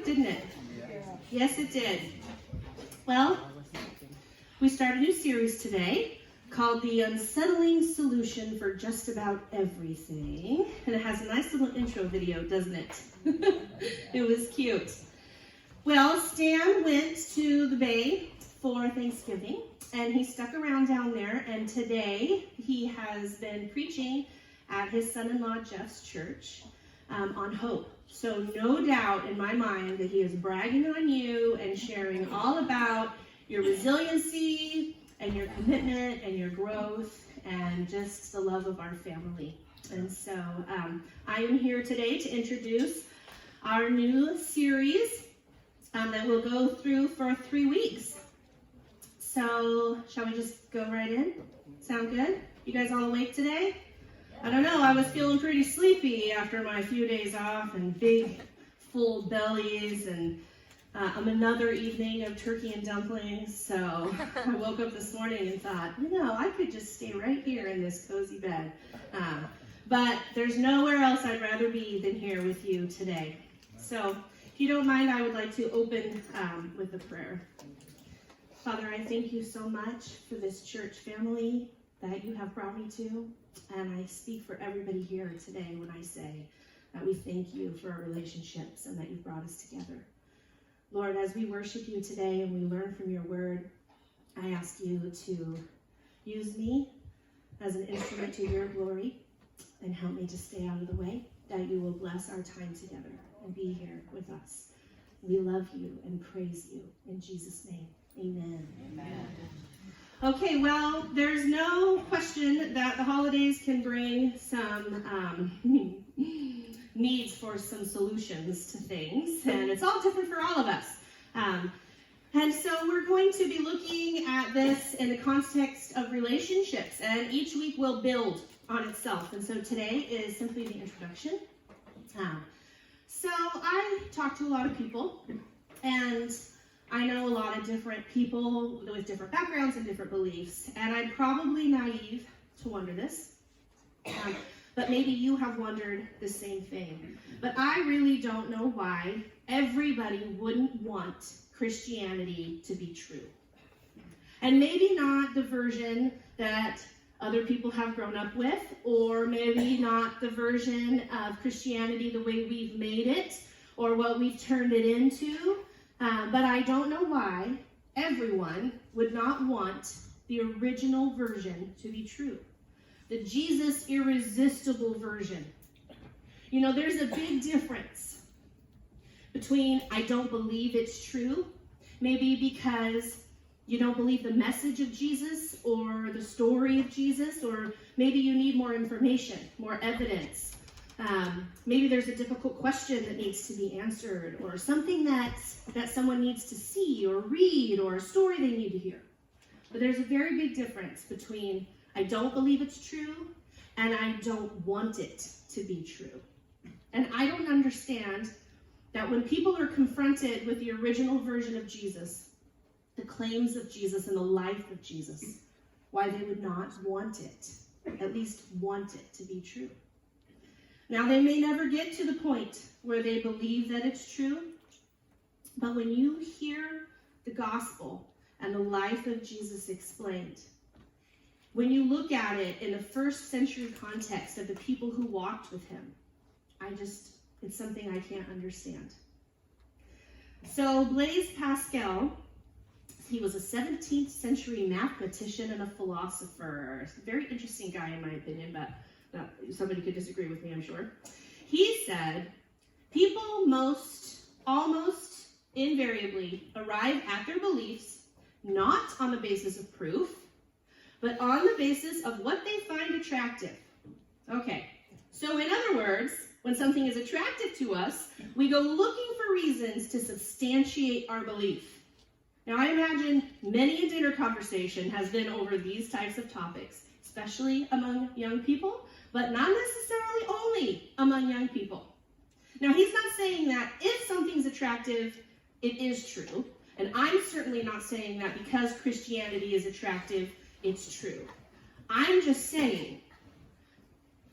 didn't it? Yes, it did. Well, we start a new series today called the Unsettling Solution for Just About Everything. And it has a nice little intro video, doesn't it? It was cute. Well, Stan went to the Bay for Thanksgiving, and he stuck around down there, and today he has been preaching at his son-in-law Jeff's church on hope. So no doubt in my mind that he is bragging on you and sharing all about your resiliency and your commitment and your growth and just the love of our family. And so I am here today to introduce our new series that we'll go through for 3 weeks. So shall we just go right in? Sound good? You guys all awake today? I don't know, I was feeling pretty sleepy after my few days off and big full bellies and another evening of turkey and dumplings. So I woke up this morning and thought, I could just stay right here in this cozy bed. But there's nowhere else I'd rather be than here with you today. So if you don't mind, I would like to open with a prayer. Father, I thank you so much for this church family that you have brought me to. And I speak for everybody here today when I say that we thank you for our relationships and that you've brought us together. Lord, as we worship you today and we learn from your word, I ask you to use me as an instrument to your glory and help me to stay out of the way, that you will bless our time together and be here with us. We love you and praise you. In Jesus' name, amen. Amen. Okay, well, there's no question that the holidays can bring some needs for some solutions to things, and it's all different for all of us. And so we're going to be looking at this in the context of relationships, and each week will build on itself. And so today is simply the introduction. So I talk to a lot of people, and I know a lot of different people with different backgrounds and different beliefs, and I'm probably naive to wonder this, but maybe you have wondered the same thing. But I really don't know why everybody wouldn't want Christianity to be true. And maybe not the version that other people have grown up with, or maybe not the version of Christianity the way we've made it, or what we've turned it into. But I don't know why everyone would not want the original version to be true. The Jesus irresistible version. There's a big difference between I don't believe it's true, maybe because you don't believe the message of Jesus or the story of Jesus, or maybe you need more information, more evidence. Maybe there's a difficult question that needs to be answered, or something that someone needs to see or read, or a story they need to hear. But there's a very big difference between I don't believe it's true and I don't want it to be true. And I don't understand that when people are confronted with the original version of Jesus, the claims of Jesus and the life of Jesus, why they would not want it, at least want it to be true. Now, they may never get to the point where they believe that it's true, but when you hear the gospel and the life of Jesus explained, when you look at it in the first century context of the people who walked with him, it's something I can't understand. So Blaise Pascal, he was a 17th century mathematician and a philosopher. Very interesting guy in my opinion, but somebody could disagree with me, I'm sure. He said, people almost invariably arrive at their beliefs not on the basis of proof, but on the basis of what they find attractive. Okay, so in other words, when something is attractive to us, we go looking for reasons to substantiate our belief. Now, I imagine many a dinner conversation has been over these types of topics, especially among young people, but not necessarily only among young people. Now, he's not saying that if something's attractive, it is true. And I'm certainly not saying that because Christianity is attractive, it's true. I'm just saying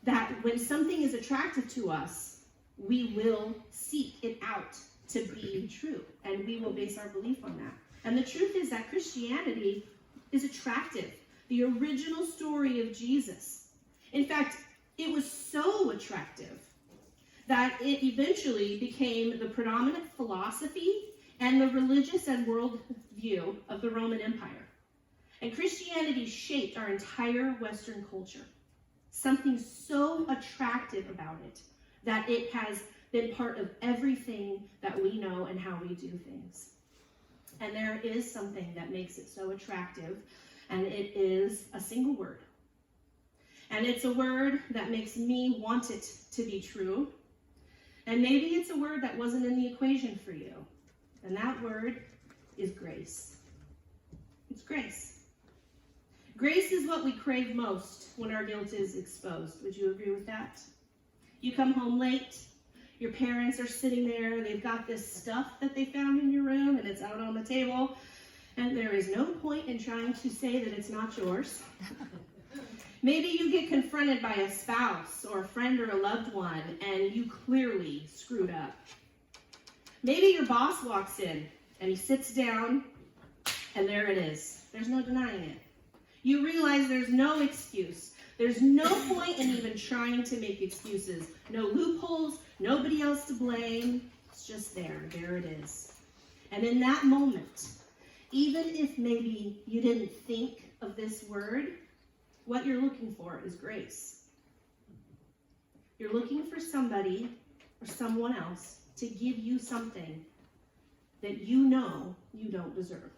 that when something is attractive to us, we will seek it out to be true, and we will base our belief on that. And the truth is that Christianity is attractive. The original story of Jesus. In fact, it was so attractive that it eventually became the predominant philosophy and the religious and world view of the Roman Empire. And Christianity shaped our entire Western culture. Something so attractive about it that it has been part of everything that we know and how we do things. And there is something that makes it so attractive, and it is a single word. And it's a word that makes me want it to be true. And maybe it's a word that wasn't in the equation for you. And that word is grace. It's grace. Grace is what we crave most when our guilt is exposed. Would you agree with that? You come home late, your parents are sitting there, they've got this stuff that they found in your room, and it's out on the table, and there is no point in trying to say that it's not yours. Maybe you get confronted by a spouse or a friend or a loved one, and you clearly screwed up. Maybe your boss walks in, and he sits down, and there it is. There's no denying it. You realize there's no excuse. There's no point in even trying to make excuses. No loopholes, nobody else to blame. It's just there. There it is. And in that moment, even if maybe you didn't think of this word, what you're looking for is grace. You're looking for somebody or someone else to give you something that you know you don't deserve.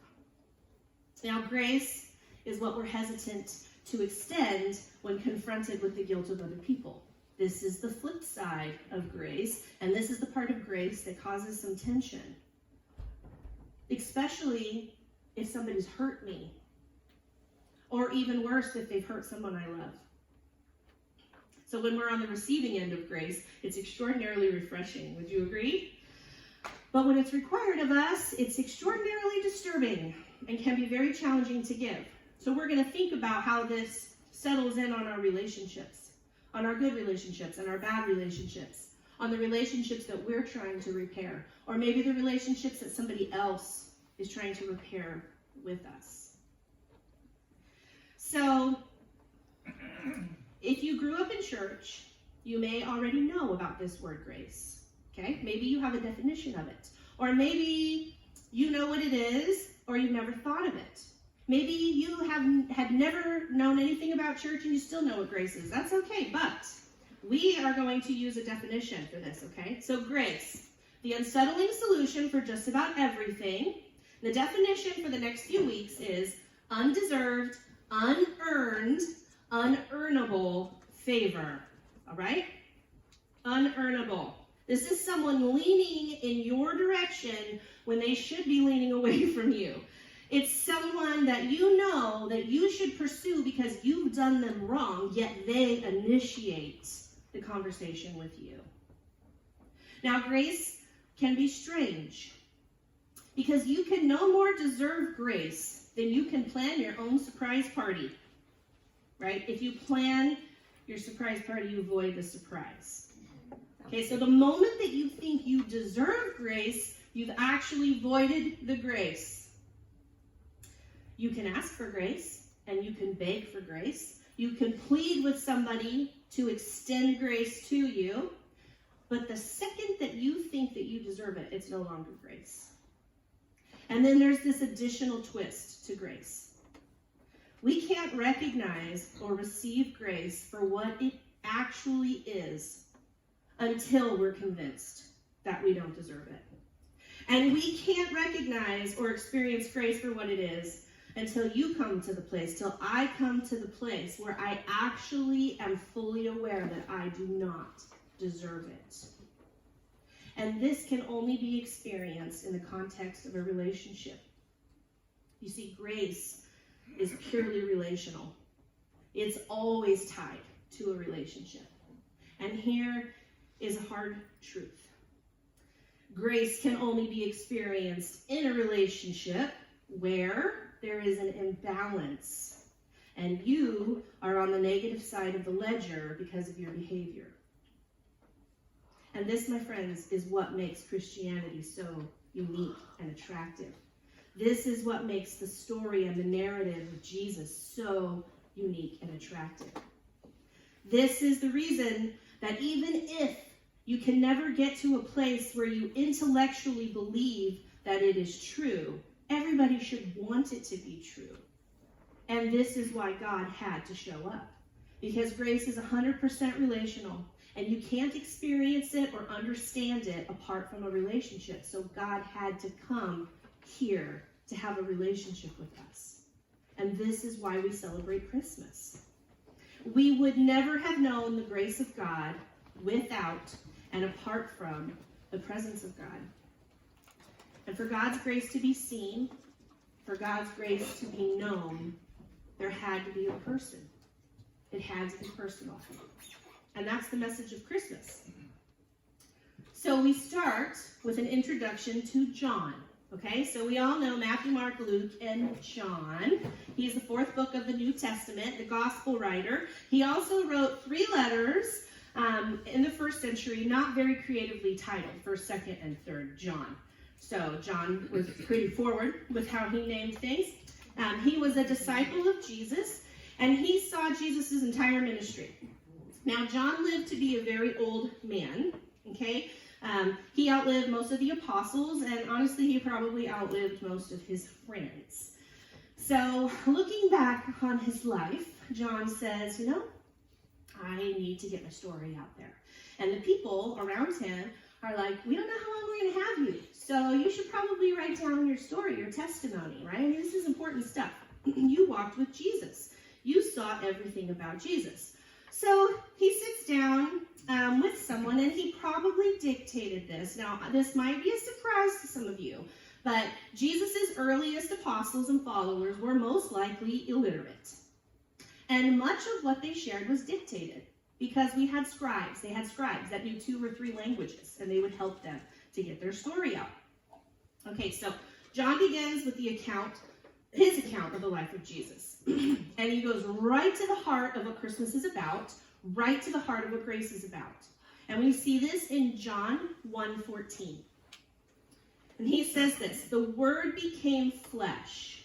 Now, grace is what we're hesitant to extend when confronted with the guilt of other people. This is the flip side of grace, and this is the part of grace that causes some tension, especially if somebody's hurt me, or even worse, if they've hurt someone I love. So when we're on the receiving end of grace, it's extraordinarily refreshing. Would you agree? But when it's required of us, it's extraordinarily disturbing and can be very challenging to give. So we're going to think about how this settles in on our relationships, on our good relationships and our bad relationships, on the relationships that we're trying to repair, or maybe the relationships that somebody else is trying to repair with us. So, if you grew up in church, you may already know about this word grace, okay? Maybe you have a definition of it, or maybe you know what it is, or you've never thought of it. Maybe you had never known anything about church and you still know what grace is. That's okay, but we are going to use a definition for this, okay? So grace, the unsettling solution for just about everything. The definition for the next few weeks is undeserved, unearned, unearnable favor, all right? Unearnable. This is someone leaning in your direction when they should be leaning away from you. It's someone that you know that you should pursue because you've done them wrong, yet they initiate the conversation with you. Now, grace can be strange because you can no more deserve grace than you can plan your own surprise party, right? If you plan your surprise party, you avoid the surprise. Okay, so the moment that you think you deserve grace, you've actually voided the grace. You can ask for grace, and you can beg for grace. You can plead with somebody to extend grace to you, but the second that you think that you deserve it, it's no longer grace. And then there's this additional twist to grace. We can't recognize or receive grace for what it actually is until we're convinced that we don't deserve it. And we can't recognize or experience grace for what it is until you come to the place, till I come to the place where I actually am fully aware that I do not deserve it. And this can only be experienced in the context of a relationship. You see, grace is purely relational. It's always tied to a relationship. And here is a hard truth. Grace can only be experienced in a relationship where there is an imbalance, and you are on the negative side of the ledger because of your behavior. And this, my friends, is what makes Christianity so unique and attractive. This is what makes the story and the narrative of Jesus so unique and attractive. This is the reason that even if you can never get to a place where you intellectually believe that it is true, everybody should want it to be true. And this is why God had to show up. Because grace is 100% relational, and you can't experience it or understand it apart from a relationship. So God had to come here to have a relationship with us. And this is why we celebrate Christmas. We would never have known the grace of God without and apart from the presence of God. And for God's grace to be seen, for God's grace to be known, there had to be a person. It had to be personal. And that's the message of Christmas. So we start with an introduction to John. Okay, so we all know Matthew, Mark, Luke, and John. He's the fourth book of the New Testament, the gospel writer. He also wrote 3 letters in the first century, not very creatively titled, 1st, 2nd, and 3rd John. So John was pretty forward with how he named things. He was a disciple of Jesus, and he saw Jesus' entire ministry. Now, John lived to be a very old man, okay? He outlived most of the apostles, and honestly, he probably outlived most of his friends. So, looking back on his life, John says, I need to get my story out there. And the people around him are like, we don't know how long we're going to have you, so you should probably write down your story, your testimony, right? I mean, this is important stuff. You walked with Jesus. You saw everything about Jesus. So he sits down with someone, and he probably dictated this. Now, this might be a surprise to some of you, but Jesus' earliest apostles and followers were most likely illiterate. And much of what they shared was dictated, because we had scribes. They had scribes that knew 2 or 3 languages, and they would help them to get their story out. Okay, so John begins with his account of the life of Jesus. And he goes right to the heart of what Christmas is about, right to the heart of what grace is about. And we see this in John 1:14. And he says this, the Word became flesh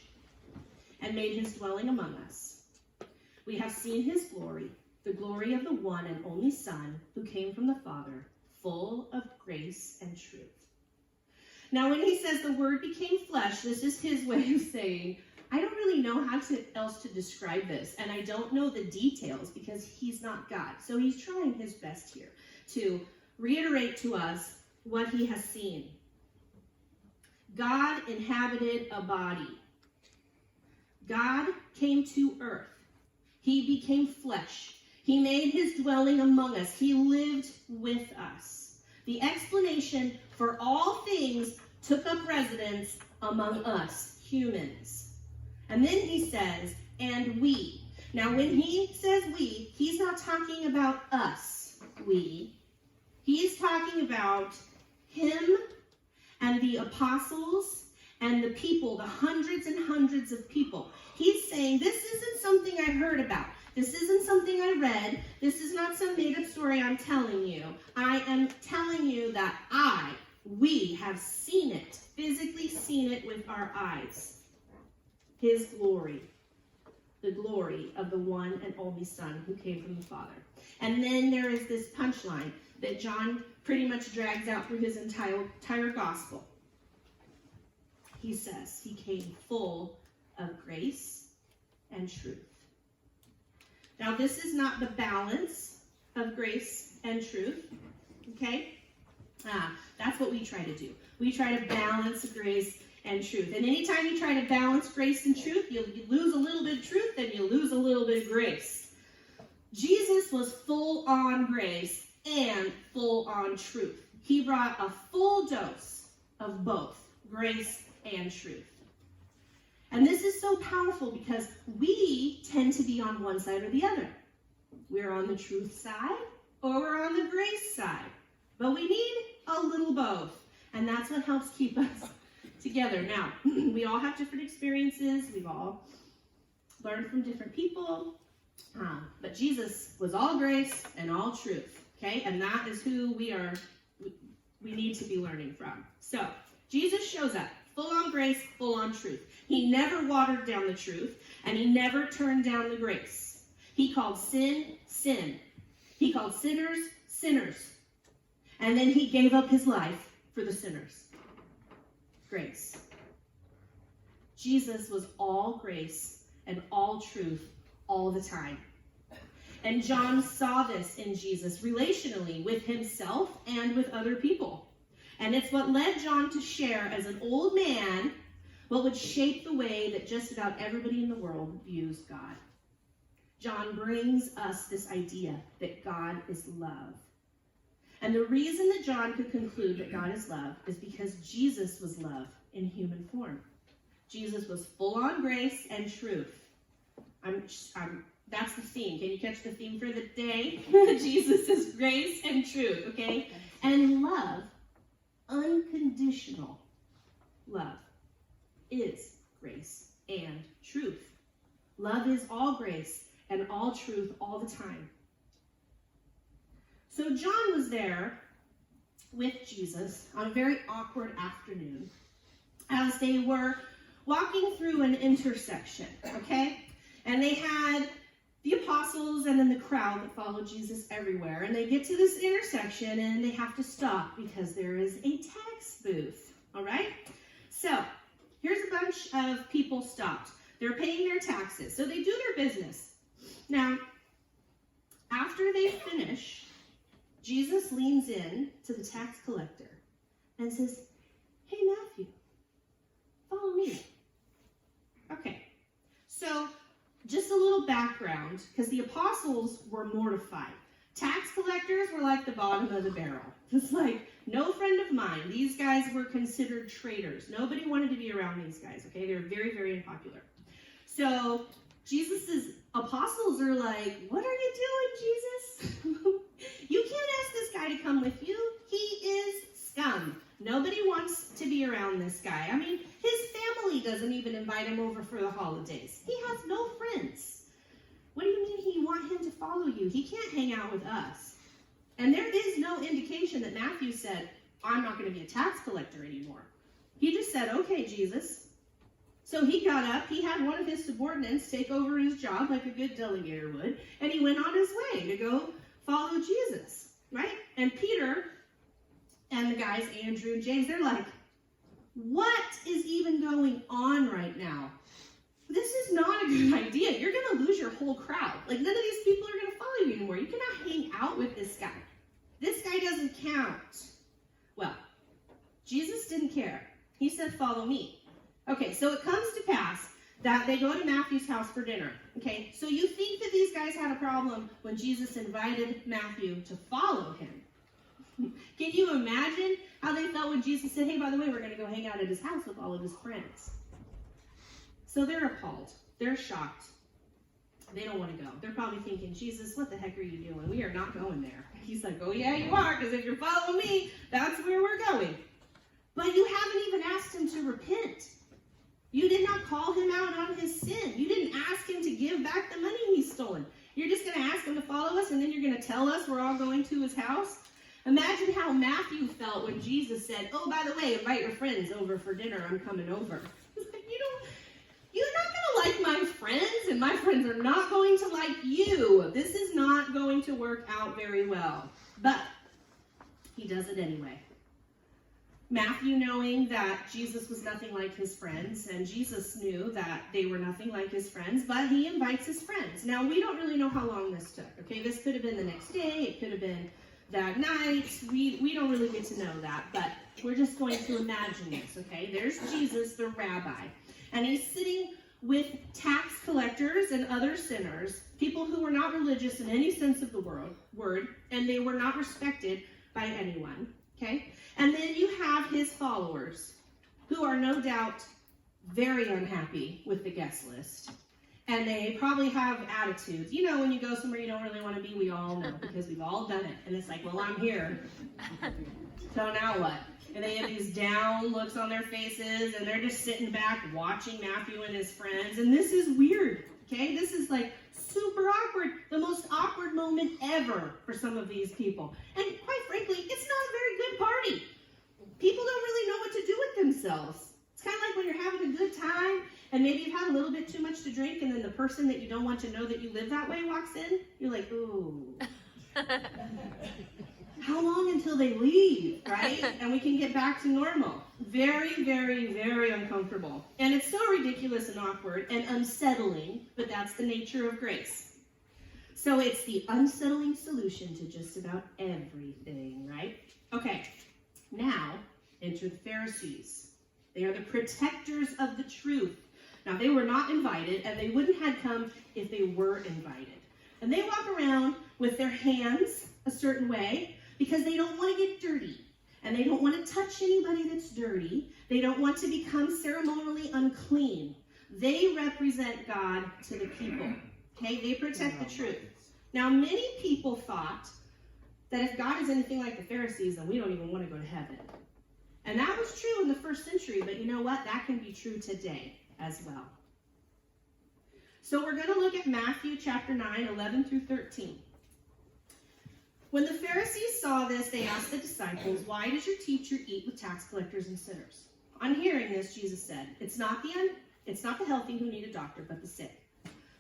and made his dwelling among us. We have seen his glory, the glory of the one and only Son who came from the Father, full of grace and truth. Now, when he says the Word became flesh, this is his way of saying, I don't really know how else to describe this, and I don't know the details because he's not God. So he's trying his best here to reiterate to us what he has seen. God inhabited a body. God came to earth. He became flesh. He made his dwelling among us. He lived with us. The explanation for all things took up residence among us, humans. And then he says, and we. Now, when he says we, he's not talking about us, we. He's talking about him and the apostles and the people, the hundreds and hundreds of people. He's saying, this isn't something I heard about. This isn't something I read. This is not some made-up story I'm telling you. I am telling you that we have seen it, physically seen it with our eyes. His glory, the glory of the one and only Son who came from the Father. And then there is this punchline that John pretty much drags out through his entire gospel. He says he came full of grace and truth. Now, this is not the balance of grace and truth, okay? That's what we try to do. We try to balance grace and truth. And anytime you try to balance grace and truth, you lose a little bit of truth, and you lose a little bit of grace. Jesus was full on grace and full on truth. He brought a full dose of both grace and truth. And this is so powerful because we tend to be on one side or the other. We're on the truth side or we're on the grace side. But we need a little both. And that's what helps keep us together. Now, we all have different experiences. We've all learned from different people. But Jesus was all grace and all truth. Okay? And that is who we are we need to be learning from. So, Jesus shows up, full on grace, full on truth. He never watered down the truth, and he never turned down the grace. He called sin, sin. He called sinners, sinners. And then he gave up his life for the sinners. Grace. Jesus was all grace and all truth all the time. And John saw this in Jesus relationally with himself and with other people. And it's what led John to share as an old man what would shape the way that just about everybody in the world views God. John brings us this idea that God is love. And the reason that John could conclude that God is love is because Jesus was love in human form. Jesus was full on grace and truth. That's the theme. Can you catch the theme for the day? Jesus is grace and truth, okay? And love, unconditional love, is grace and truth. Love is all grace and all truth all the time. So John was there with Jesus on a very awkward afternoon as they were walking through an intersection, okay? And they had the apostles and then the crowd that followed Jesus everywhere. And they get to this intersection and they have to stop because there is a tax booth, all right? So here's a bunch of people stopped. They're paying their taxes. So they do their business. Now, after they finish, Jesus leans in to the tax collector and says, "Hey, Matthew, follow me." Okay, so just a little background, because the apostles were mortified. Tax collectors were like the bottom of the barrel. It's like, no friend of mine. These guys were considered traitors. Nobody wanted to be around these guys, okay? They were very, very unpopular. So Jesus' apostles are like, "What are you doing, Jesus? You can't ask this guy to come with you. He is scum. Nobody wants to be around this guy. I mean, his family doesn't even invite him over for the holidays. He has no friends. What do you mean you want him to follow you? He can't hang out with us." And there is no indication that Matthew said, "I'm not going to be a tax collector anymore." He just said, "Okay, Jesus." So he got up, he had one of his subordinates take over his job like a good delegator would, and he went on his way to go follow Jesus, right? And Peter and the guys, Andrew and James, they're like, "What is even going on right now? This is not a good idea. You're going to lose your whole crowd. Like, none of these people are going to follow you anymore. You cannot hang out with this guy. This guy doesn't count." Well, Jesus didn't care. He said, "Follow me." Okay, so it comes to pass that they go to Matthew's house for dinner. Okay, so you think that these guys had a problem when Jesus invited Matthew to follow him. Can you imagine how they felt when Jesus said, "Hey, by the way, we're going to go hang out at his house with all of his friends"? So they're appalled. They're shocked. They don't want to go. They're probably thinking, "Jesus, what the heck are you doing? We are not going there." He's like, "Oh, yeah, you are, because if you're following me, that's where we're going." But you haven't even asked him to repent. You did not call him out on his sin. You didn't ask him to give back the money he's stolen. You're just going to ask him to follow us, and then you're going to tell us we're all going to his house? Imagine how Matthew felt when Jesus said, "Oh, by the way, invite your friends over for dinner. I'm coming over." He's like, you're not going to like my friends, and my friends are not going to like you. This is not going to work out very well. But he does it anyway. Matthew, knowing that Jesus was nothing like his friends, and Jesus knew that they were nothing like his friends, but he invites his friends. Now, we don't really know how long this took, okay? This could have been the next day. It could have been that night. We don't really get to know that, but we're just going to imagine this, okay? There's Jesus, the rabbi, and he's sitting with tax collectors and other sinners, people who were not religious in any sense of the word, and they were not respected by anyone, okay? And then you have his followers, who are no doubt very unhappy with the guest list. And they probably have attitudes. You know, when you go somewhere you don't really want to be, we all know, because we've all done it. And it's like, "Well, I'm here. So now what?" And they have these down looks on their faces, and they're just sitting back watching Matthew and his friends. And this is weird, okay? This is like super awkward, the most awkward moment ever for some of these people. And quite frankly, it's not a very good people don't really know what to do with themselves. It's kind of like when you're having a good time and maybe you've had a little bit too much to drink and then the person that you don't want to know that you live that way walks in. You're like, ooh. How long until they leave, right? And we can get back to normal. Very, very, very uncomfortable. And it's so ridiculous and awkward and unsettling, but that's the nature of grace. So it's the unsettling solution to just about everything, right? Okay, now enter the Pharisees. They are the protectors of the truth. Now, they were not invited, and they wouldn't have come if they were invited. And they walk around with their hands a certain way because they don't want to get dirty. And they don't want to touch anybody that's dirty. They don't want to become ceremonially unclean. They represent God to the people. Okay, they protect the truth. Now, many people thought that if God is anything like the Pharisees, then we don't even want to go to heaven. And that was true in the first century, but you know what? That can be true today as well. So we're going to look at Matthew chapter 9, 11 through 13. When the Pharisees saw this, they asked the disciples, "Why does your teacher eat with tax collectors and sinners?" On hearing this, Jesus said, It's not the healthy who need a doctor, but the sick.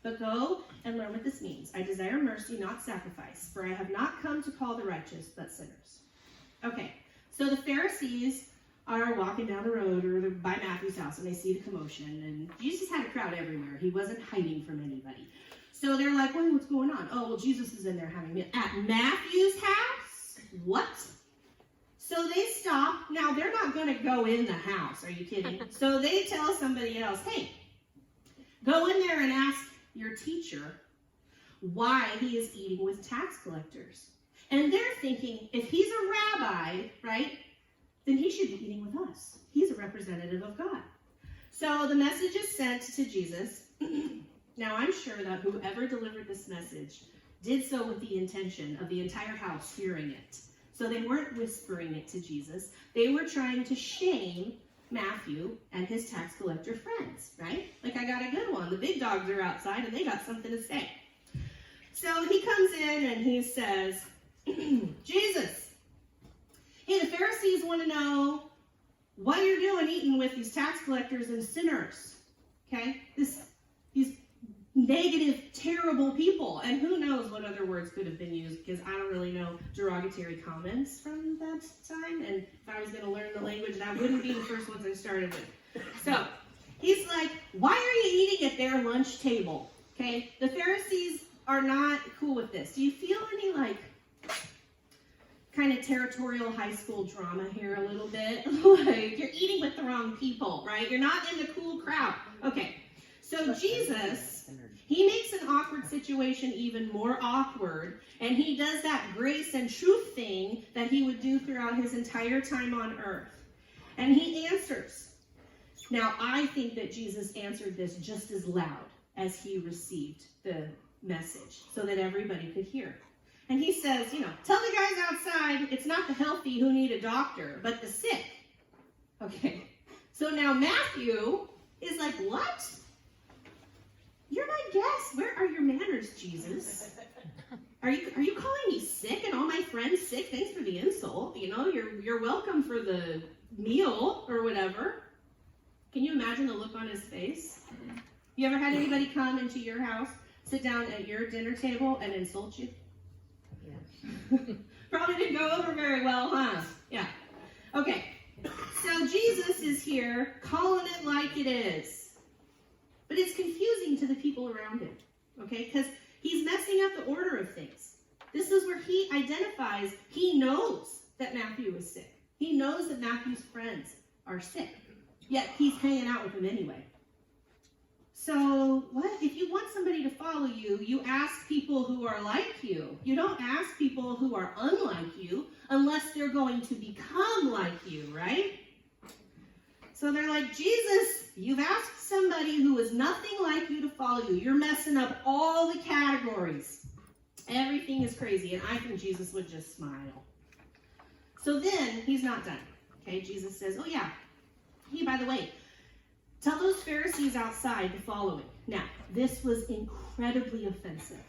But go and learn what this means. I desire mercy, not sacrifice, for I have not come to call the righteous, but sinners. Okay, so the Pharisees are walking down the road or they're by Matthew's house and they see the commotion, and Jesus had a crowd everywhere. He wasn't hiding from anybody. So they're like, well, what's going on? Oh, well, Jesus is in there having it at Matthew's house? What? So they stop. Now, they're not going to go in the house. Are you kidding? So they tell somebody else, hey, go in there and ask your teacher why he is eating with tax collectors. And they're thinking, if he's a rabbi, right, then he should be eating with us. He's a representative of God. So the message is sent to Jesus. Now, I'm sure that whoever delivered this message did so with the intention of the entire house hearing it. So they weren't whispering it to Jesus. They were trying to shame Matthew and his tax collector friends, right? Like, I got a good one. The big dogs are outside and they got something to say. So he comes in and he says, Jesus, hey, the Pharisees want to know what you're doing eating with these tax collectors and sinners, okay? These negative, terrible people. And who knows what other words could have been used, because I don't really know derogatory comments from that time. And if I was going to learn the language, that wouldn't be the first ones I started with. So he's like, why are you eating at their lunch table? Okay, the Pharisees are not cool with this. Do you feel any kind of territorial high school drama here a little bit? Like, you're eating with the wrong people, right? You're not in the cool crowd. Okay, so Jesus, he makes an awkward situation even more awkward, and he does that grace and truth thing that he would do throughout his entire time on earth. And he answers. Now, I think that Jesus answered this just as loud as he received the message so that everybody could hear. And he says, tell the guys outside it's not the healthy who need a doctor, but the sick. Okay, so now Matthew is like, what? You're my guest. Where are your manners, Jesus? Are you calling me sick and all my friends sick? Thanks for the insult. You're welcome for the meal or whatever. Can you imagine the look on his face? You ever had anybody come into your house, sit down at your dinner table and insult you? Yeah. Probably didn't go over very well, huh? Yeah. Okay. So Jesus is here calling it like it is. But it's confusing to the people around him, okay? Because he's messing up the order of things. This is where he identifies, he knows that Matthew is sick. He knows that Matthew's friends are sick. Yet he's hanging out with them anyway. So what? If you want somebody to follow you, you ask people who are like you. You don't ask people who are unlike you unless they're going to become like you, right? So they're like, Jesus, you've asked somebody who is nothing like you to follow you. You're messing up all the categories. Everything is crazy. And I think Jesus would just smile. So then he's not done. Okay, Jesus says, oh yeah, hey, by the way, tell those Pharisees outside the following. Now, this was incredibly offensive,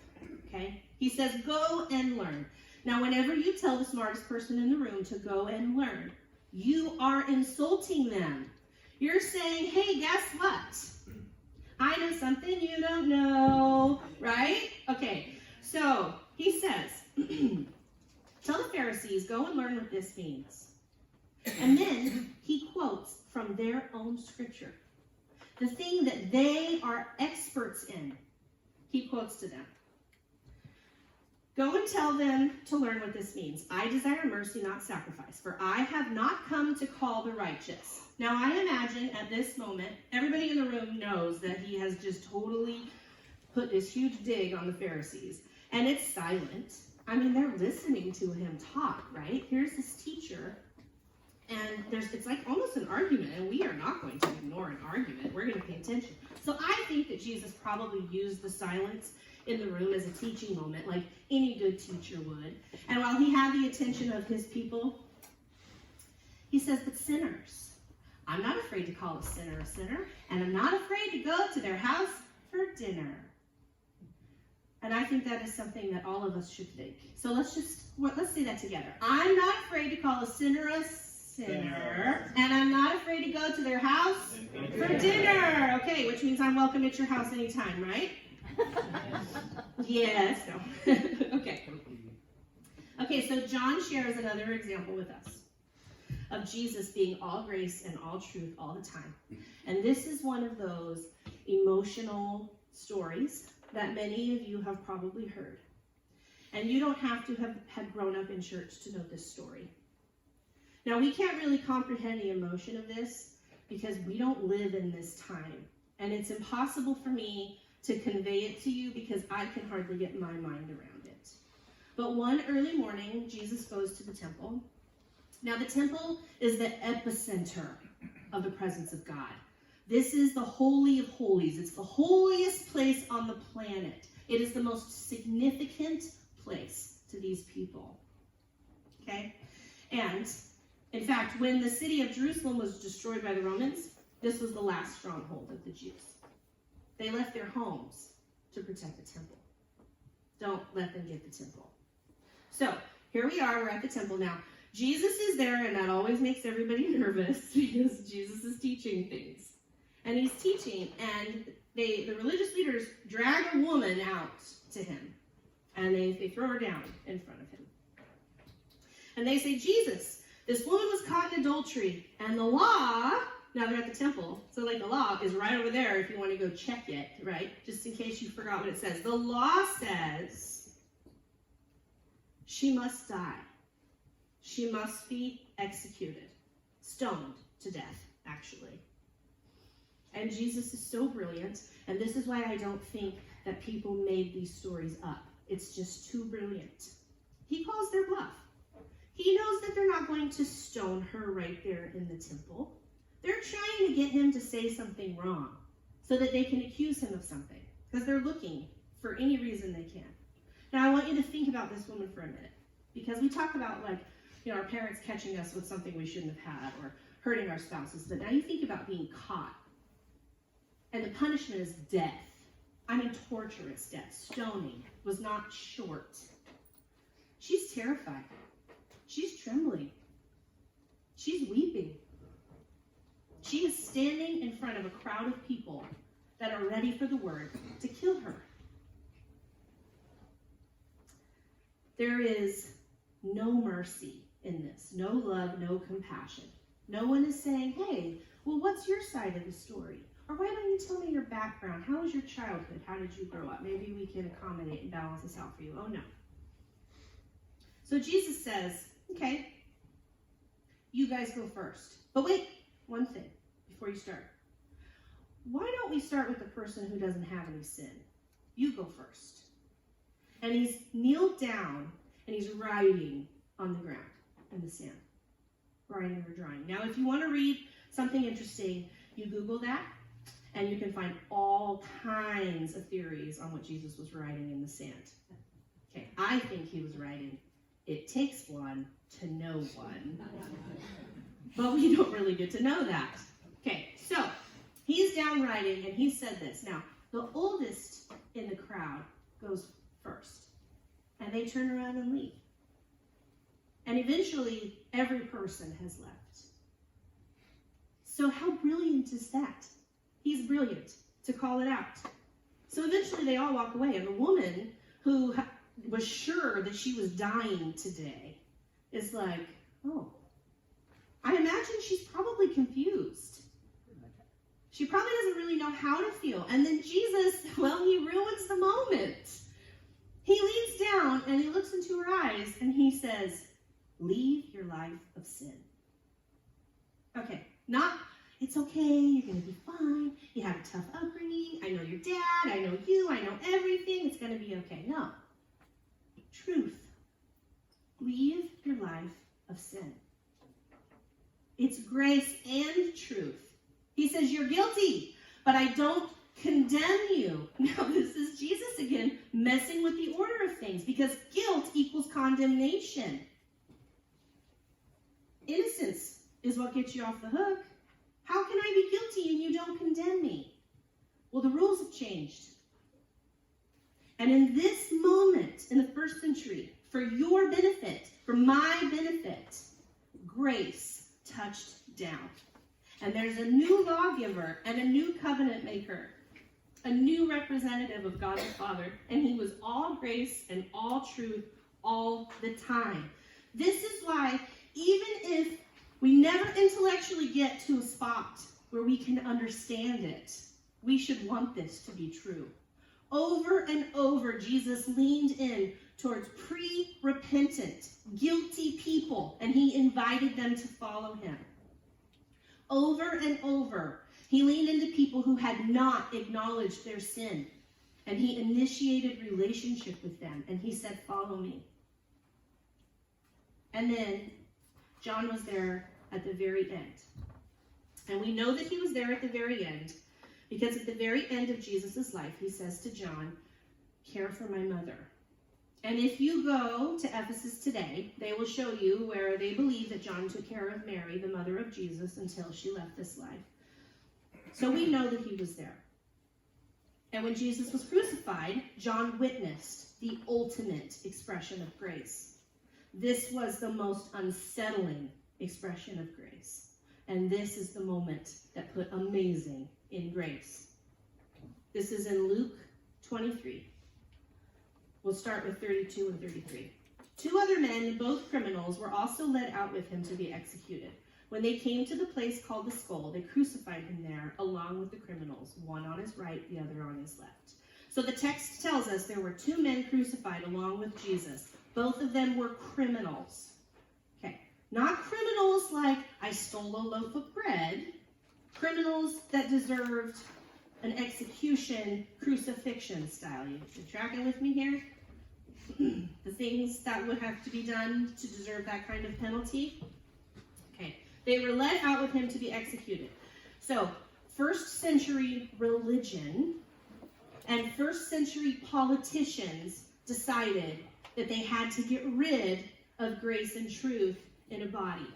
okay? He says, go and learn. Now, whenever you tell the smartest person in the room to go and learn, You are insulting them. You're saying, hey, guess what? I know something you don't know, right? Okay, so he says, tell the Pharisees, go and learn what this means. And then he quotes from their own scripture. The thing that they are experts in, he quotes to them. Go and tell them to learn what this means. I desire mercy, not sacrifice, for I have not come to call the righteous. Now, I imagine at this moment, everybody in the room knows that he has just totally put this huge dig on the Pharisees. And it's silent. I mean, they're listening to him talk, right? Here's this teacher, and it's like almost an argument, and we are not going to ignore an argument. We're going to pay attention. So I think that Jesus probably used the silence in the room as a teaching moment, like any good teacher would. And while he had the attention of his people, he says, but sinners, I'm not afraid to call a sinner, and I'm not afraid to go to their house for dinner. And I think that is something that all of us should think. So let's say that together. I'm not afraid to call a sinner, and I'm not afraid to go to their house for dinner. Okay, which means I'm welcome at your house anytime, right? Yes, no. Okay, so John shares another example with us of Jesus being all grace and all truth all the time. And this is one of those emotional stories that many of you have probably heard. And you don't have to have had grown up in church to know this story. Now, we can't really comprehend the emotion of this because we don't live in this time. And it's impossible for me to convey it to you because I can hardly get my mind around it. But one early morning, Jesus goes to the temple. Now, the temple is the epicenter of the presence of God. This is the Holy of Holies. It's the holiest place on the planet. It is the most significant place to these people. Okay? And, in fact, when the city of Jerusalem was destroyed by the Romans, this was the last stronghold of the Jews. They left their homes to protect the temple. Don't let them get the temple. So, here we are. We're at the temple now. Jesus is there, and that always makes everybody nervous because Jesus is teaching things. And he's teaching, and the religious leaders drag a woman out to him, and they throw her down in front of him. And they say, Jesus, this woman was caught in adultery, and the law, now they're at the temple, so like the law is right over there if you want to go check it, right? Just in case you forgot what it says. The law says she must die. She must be executed, stoned to death, actually. And Jesus is so brilliant, and this is why I don't think that people made these stories up. It's just too brilliant. He calls their bluff. He knows that they're not going to stone her right there in the temple. They're trying to get him to say something wrong so that they can accuse him of something, because they're looking for any reason they can. Now, I want you to think about this woman for a minute, because we talk about, our parents catching us with something we shouldn't have had or hurting our spouses, but now you think about being caught. And the punishment is death. I mean, torturous death. Stoning was not short. She's terrified. She's trembling. She's weeping. She is standing in front of a crowd of people that are ready for the word to kill her. There is no mercy in this. No love, no compassion. No one is saying, hey, well, what's your side of the story? Or why don't you tell me your background? How was your childhood? How did you grow up? Maybe we can accommodate and balance this out for you. Oh, no. So Jesus says, okay, you guys go first. But wait, one thing before you start. Why don't we start with the person who doesn't have any sin? You go first. And he's kneeled down and he's writing on the ground in the sand. Writing or drawing. Now, if you want to read something interesting, you Google that. And you can find all kinds of theories on what Jesus was writing in the sand. Okay, I think he was writing, it takes one to know one. But we don't really get to know that. Okay, so he's down writing, and he said this. Now, the oldest in the crowd goes first. And they turn around and leave. And eventually, every person has left. So how brilliant is that? He's brilliant to call it out. So eventually they all walk away, and the woman who was sure that she was dying today is like, oh, I imagine she's probably confused. She probably doesn't really know how to feel. And then Jesus, well, he ruins the moment. He leans down and he looks into her eyes and he says, leave your life of sin. Okay, not, it's okay, you're going to be fine. You had a tough upbringing. I know your dad. I know you. I know everything. It's going to be okay. No. Truth. Leave your life of sin. It's grace and truth. He says, you're guilty, but I don't condemn you. Now, this is Jesus again, messing with the order of things, because guilt equals condemnation. Innocence is what gets you off the hook. How can I be guilty and you don't condemn me? Well, the rules have changed. And in this moment, in the first century, for your benefit, for my benefit, grace touched down. And there's a new lawgiver and a new covenant maker, a new representative of God the Father. And he was all grace and all truth all the time. This is why, even if we never intellectually get to a spot where we can understand it, we should want this to be true. Over and over, Jesus leaned in towards pre-repentant, guilty people, and he invited them to follow him. Over and over, he leaned into people who had not acknowledged their sin, and he initiated relationship with them, and he said, follow me. And then John was there at the very end. And we know that he was there at the very end because at the very end of Jesus' life, he says to John, care for my mother. And if you go to Ephesus today, they will show you where they believe that John took care of Mary, the mother of Jesus, until she left this life. So we know that he was there. And when Jesus was crucified, John witnessed the ultimate expression of grace. This was the most unsettling expression of grace. And this is the moment that put amazing in grace. This is in Luke 23. We'll start with 32 and 33. 2 other men, both criminals, were also led out with him to be executed. When they came to the place called the Skull, they crucified him there along with the criminals, one on his right, the other on his left. So the text tells us there were 2 men crucified along with Jesus. Both of them were criminals. Okay, not criminals like I stole a loaf of bread. Criminals that deserved an execution, crucifixion style. You tracking with me here? The things that would have to be done to deserve that kind of penalty. Okay, they were led out with him to be executed. So, first century religion and first century politicians decided that they had to get rid of grace and truth in a body.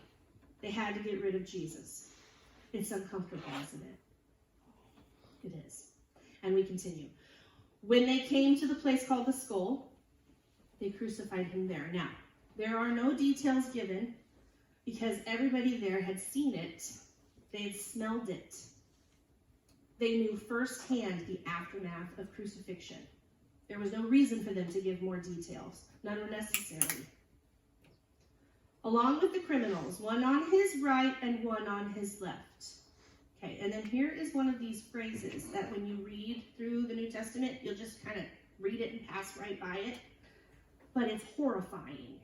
They had to get rid of Jesus. It's uncomfortable, isn't it? It is. And we continue. When they came to the place called the Skull, they crucified him there. Now, there are no details given because everybody there had seen it. They had smelled it. They knew firsthand the aftermath of crucifixion. There was no reason for them to give more details. None were necessary. Along with the criminals, one on his right and one on his left. Okay, and then here is one of these phrases that when you read through the New Testament, you'll just kind of read it and pass right by it. But it's horrifying.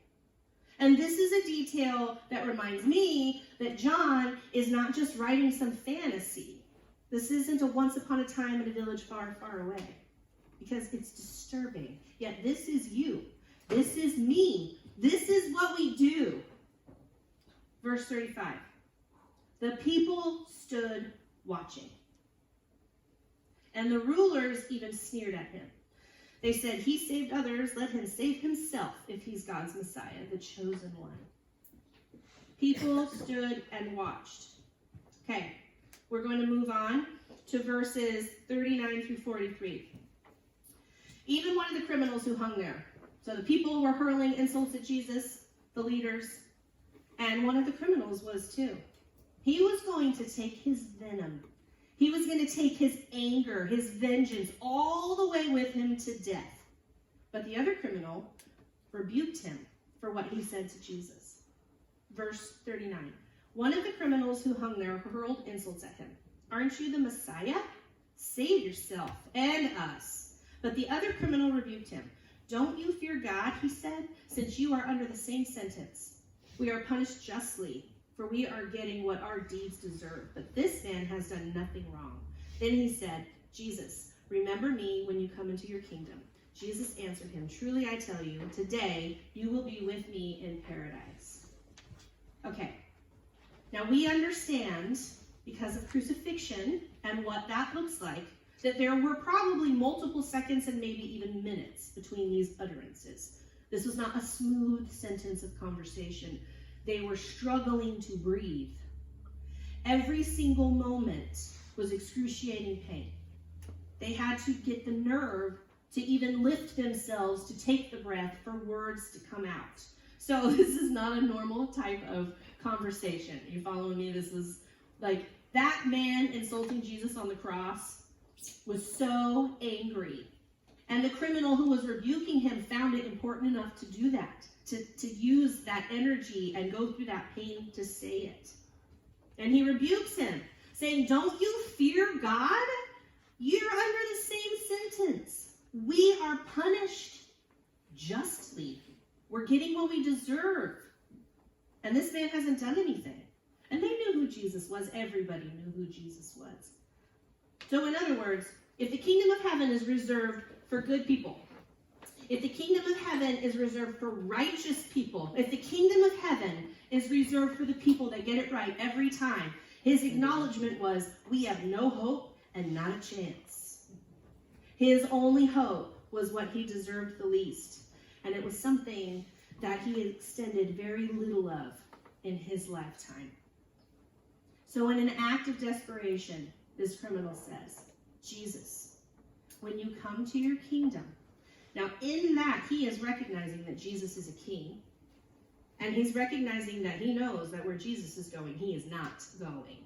And this is a detail that reminds me that John is not just writing some fantasy. This isn't a once upon a time in a village far, far away. Because it's disturbing. Yet this is you. This is me. This is what we do. Verse 35. The people stood watching. And the rulers even sneered at him. They said, he saved others, let him save himself if he's God's Messiah, the chosen one. People stood and watched. Okay, we're going to move on to verses 39 through 43. Even one of the criminals who hung there. So the people were hurling insults at Jesus. the leaders, and one of the criminals was too. He was going to take his venom. He was going to take his anger, his vengeance, all the way with him to death. But the other criminal rebuked him for what he said to Jesus. Verse 39. One of the criminals who hung there hurled insults at him. Aren't you the Messiah? Save yourself and us. But the other criminal rebuked him. Don't you fear God, he said, since you are under the same sentence. We are punished justly, for we are getting what our deeds deserve. But this man has done nothing wrong. Then he said, Jesus, remember me when you come into your kingdom. Jesus answered him, truly I tell you, today you will be with me in paradise. Okay, now we understand, because of crucifixion and what that looks like, that there were probably multiple seconds and maybe even minutes between these utterances. This was not a smooth sentence of conversation. They were struggling to breathe. Every single moment was excruciating pain. They had to get the nerve to even lift themselves to take the breath for words to come out. So this is not a normal type of conversation. You following me? This is like that man insulting Jesus on the cross was so angry. And the criminal who was rebuking him found it important enough to do that, to use that energy and go through that pain to say it. And he rebukes him, saying, don't you fear God? You're under the same sentence. We are punished justly. We're getting what we deserve. And this man hasn't done anything. And they knew who Jesus was. Everybody knew who Jesus was. So in other words, if the kingdom of heaven is reserved for good people, if the kingdom of heaven is reserved for righteous people, if the kingdom of heaven is reserved for the people that get it right every time, his acknowledgement was, we have no hope and not a chance. His only hope was what he deserved the least. And it was something that he extended very little of in his lifetime. So in an act of desperation, this criminal says, Jesus, when you come to your kingdom. Now in that, he is recognizing that Jesus is a king. And he's recognizing that he knows that where Jesus is going, he is not going.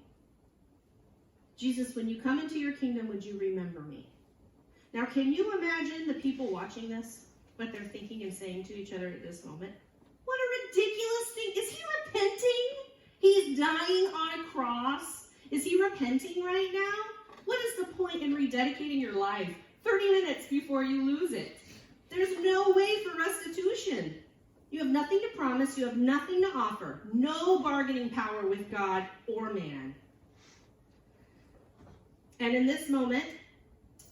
Jesus, when you come into your kingdom, would you remember me? Now, can you imagine the people watching this, what they're thinking and saying to each other at this moment? What a ridiculous thing. Is he repenting? He's dying on a cross. Is he repenting right now? What is the point in rededicating your life 30 minutes before you lose it? There's no way for restitution. You have nothing to promise. You have nothing to offer. No bargaining power with God or man. And in this moment,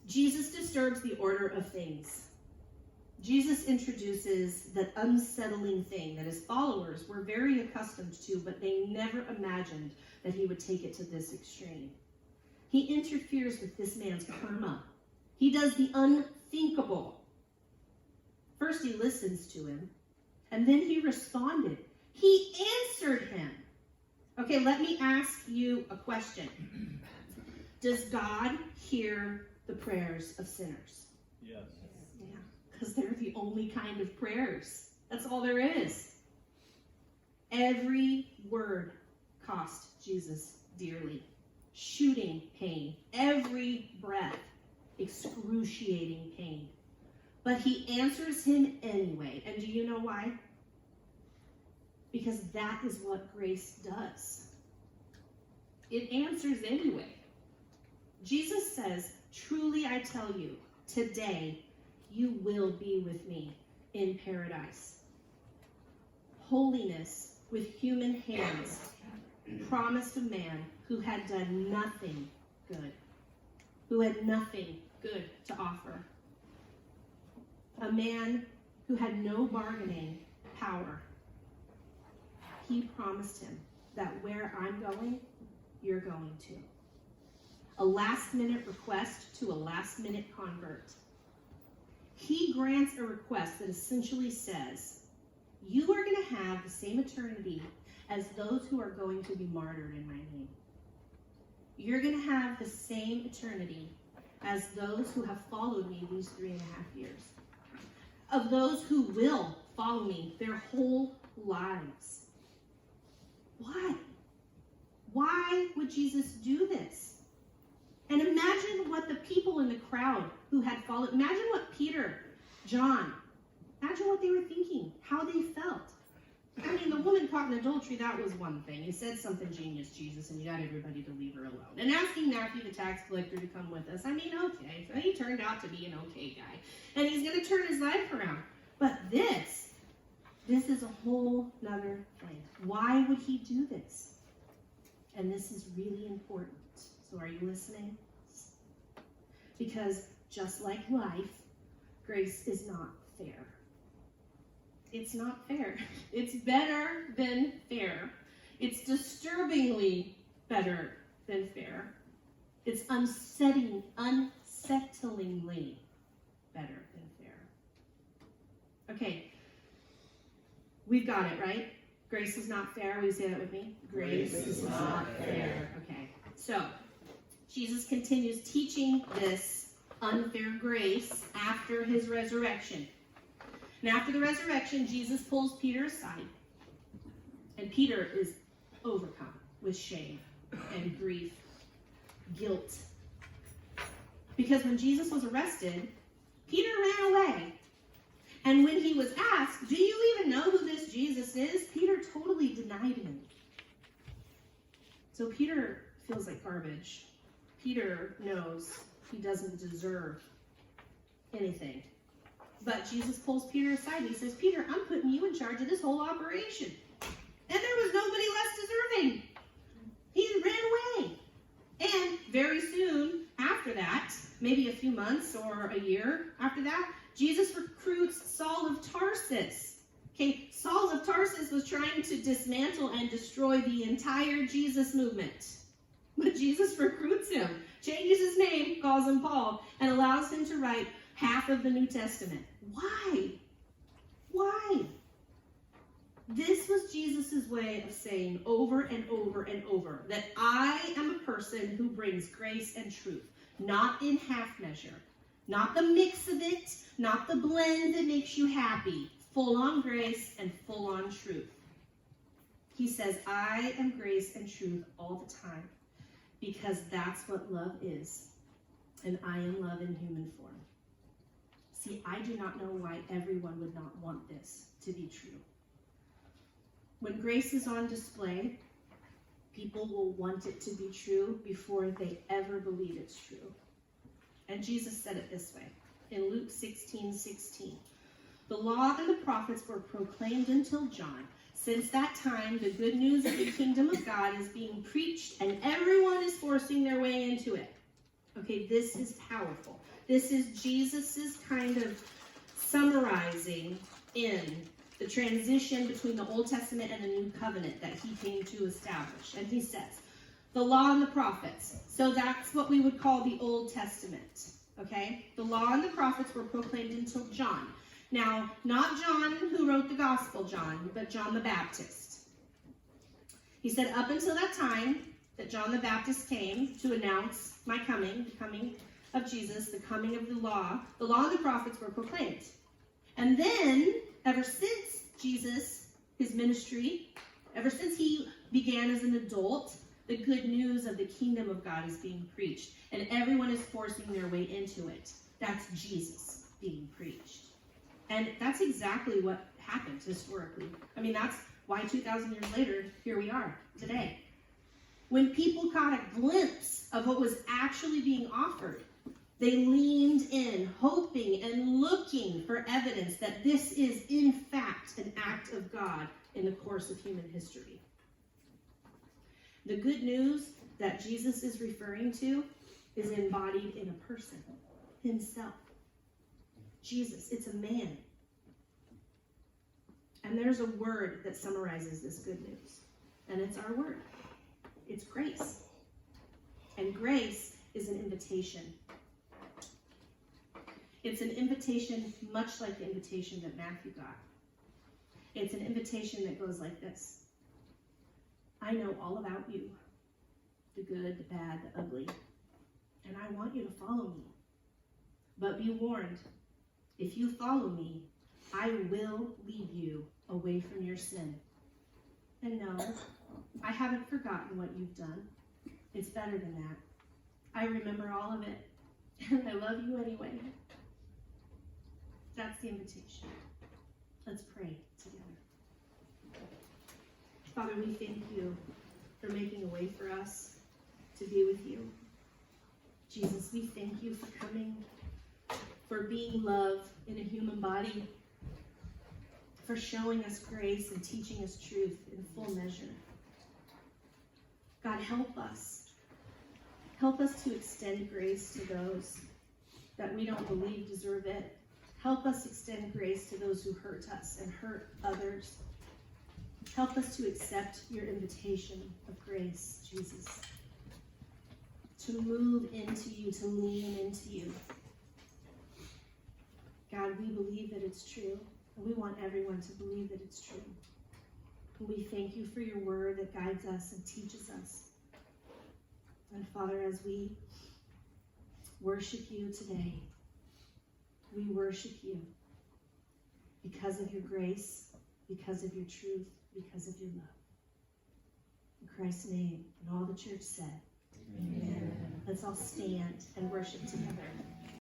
Jesus disturbs the order of things. Jesus introduces that unsettling thing that his followers were very accustomed to, but they never imagined that he would take it to this extreme. He interferes with this man's karma. He does the unthinkable. First, he listens to him, and then he responded. He answered him. Okay, let me ask you a question. Does God hear the prayers of sinners? Yes. Yeah, because they're the only kind of prayers. That's all there is. Every word cost Jesus dearly. Shooting pain. Every breath. Excruciating pain. But he answers him anyway. And do you know why? Because that is what grace does. It answers anyway. Jesus says, truly I tell you, today you will be with me in paradise. Holiness with human hands promised a man who had done nothing good, who had nothing good to offer. A man who had no bargaining power. He promised him that where I'm going, you're going to. A last-minute request to a last-minute convert. He grants a request that essentially says, you are going to have the same eternity as those who are going to be martyred in my name. You're going to have the same eternity as those who have followed me these 3.5 years. Of those who will follow me their whole lives. Why? Why would Jesus do this? And imagine what the people in the crowd who had followed, imagine what Peter, John, imagine what they were thinking, how they felt. I mean, the woman caught in adultery, that was one thing. You said something genius, Jesus, and you got everybody to leave her alone. And asking Matthew, the tax collector, to come with us, I mean, okay. So he turned out to be an okay guy. And he's going to turn his life around. But this is a whole nother thing. Why would he do this? And this is really important. So are you listening? Because just like life, grace is not fair. It's not fair. It's better than fair. It's disturbingly better than fair. It's unsettlingly better than fair. Okay, we've got it, right? Grace is not fair. Will you say that with me? Grace is not fair. Okay, so Jesus continues teaching this unfair grace after his resurrection. And after the resurrection, Jesus pulls Peter aside. And Peter is overcome with shame and grief, guilt. Because when Jesus was arrested, Peter ran away. And when he was asked, do you even know who this Jesus is? Peter totally denied him. So Peter feels like garbage. Peter knows he doesn't deserve anything. But Jesus pulls Peter aside and he says, Peter, I'm putting you in charge of this whole operation. And there was nobody less deserving. He ran away. And very soon after that, maybe a few months or a year after that, Jesus recruits Saul of Tarsus. Okay, Saul of Tarsus was trying to dismantle and destroy the entire Jesus movement. But Jesus recruits him, changes his name, calls him Paul, and allows him to write half of the New Testament. Why? Why? This was Jesus' way of saying over and over and over that I am a person who brings grace and truth, not in half measure, not the mix of it, not the blend that makes you happy, full on grace and full on truth. He says, I am grace and truth all the time because that's what love is, and I am love in human form. See, I do not know why everyone would not want this to be true. When grace is on display, people will want it to be true before they ever believe it's true. And Jesus said it this way in Luke 16:16. The law and the prophets were proclaimed until John. Since that time, the good news of the kingdom of God is being preached, and everyone is forcing their way into it. Okay, this is powerful. This is Jesus's kind of summarizing in the transition between the Old Testament and the New Covenant that he came to establish. And he says, the law and the prophets. So that's what we would call the Old Testament. Okay? The law and the prophets were proclaimed until John. Now, not John who wrote the Gospel John, but John the Baptist. He said, up until that time that John the Baptist came to announce my coming, the coming of Jesus, the coming of the law and the prophets were proclaimed. And then, ever since Jesus, his ministry, ever since he began as an adult, the good news of the kingdom of God is being preached. And everyone is forcing their way into it. That's Jesus being preached. And that's exactly what happened historically. I mean, that's why 2,000 years later, here we are today. When people caught a glimpse of what was actually being offered, they leaned in, hoping and looking for evidence that this is, in fact, an act of God in the course of human history. The good news that Jesus is referring to is embodied in a person, himself. Jesus, it's a man. And there's a word that summarizes this good news, and it's our word. It's grace. And grace is an invitation. It's an invitation much like the invitation that Matthew got. It's an invitation that goes like this. I know all about you, the good, the bad, the ugly, and I want you to follow me. But be warned, if you follow me, I will lead you away from your sin. And no, I haven't forgotten what you've done. It's better than that. I remember all of it, and I love you anyway. That's the invitation. Let's pray together. Father, we thank you for making a way for us to be with you. Jesus, we thank you for coming, for being love in a human body, for showing us grace and teaching us truth in full measure. God, help us. Help us to extend grace to those that we don't believe deserve it. Help us extend grace to those who hurt us and hurt others. Help us to accept your invitation of grace, Jesus. To move into you, to lean into you. God, we believe that it's true, and we want everyone to believe that it's true. And we thank you for your word that guides us and teaches us. And Father, as we worship you today, we worship you because of your grace, because of your truth, because of your love. In Christ's name, and all the church said, Amen. Let's all stand and worship together.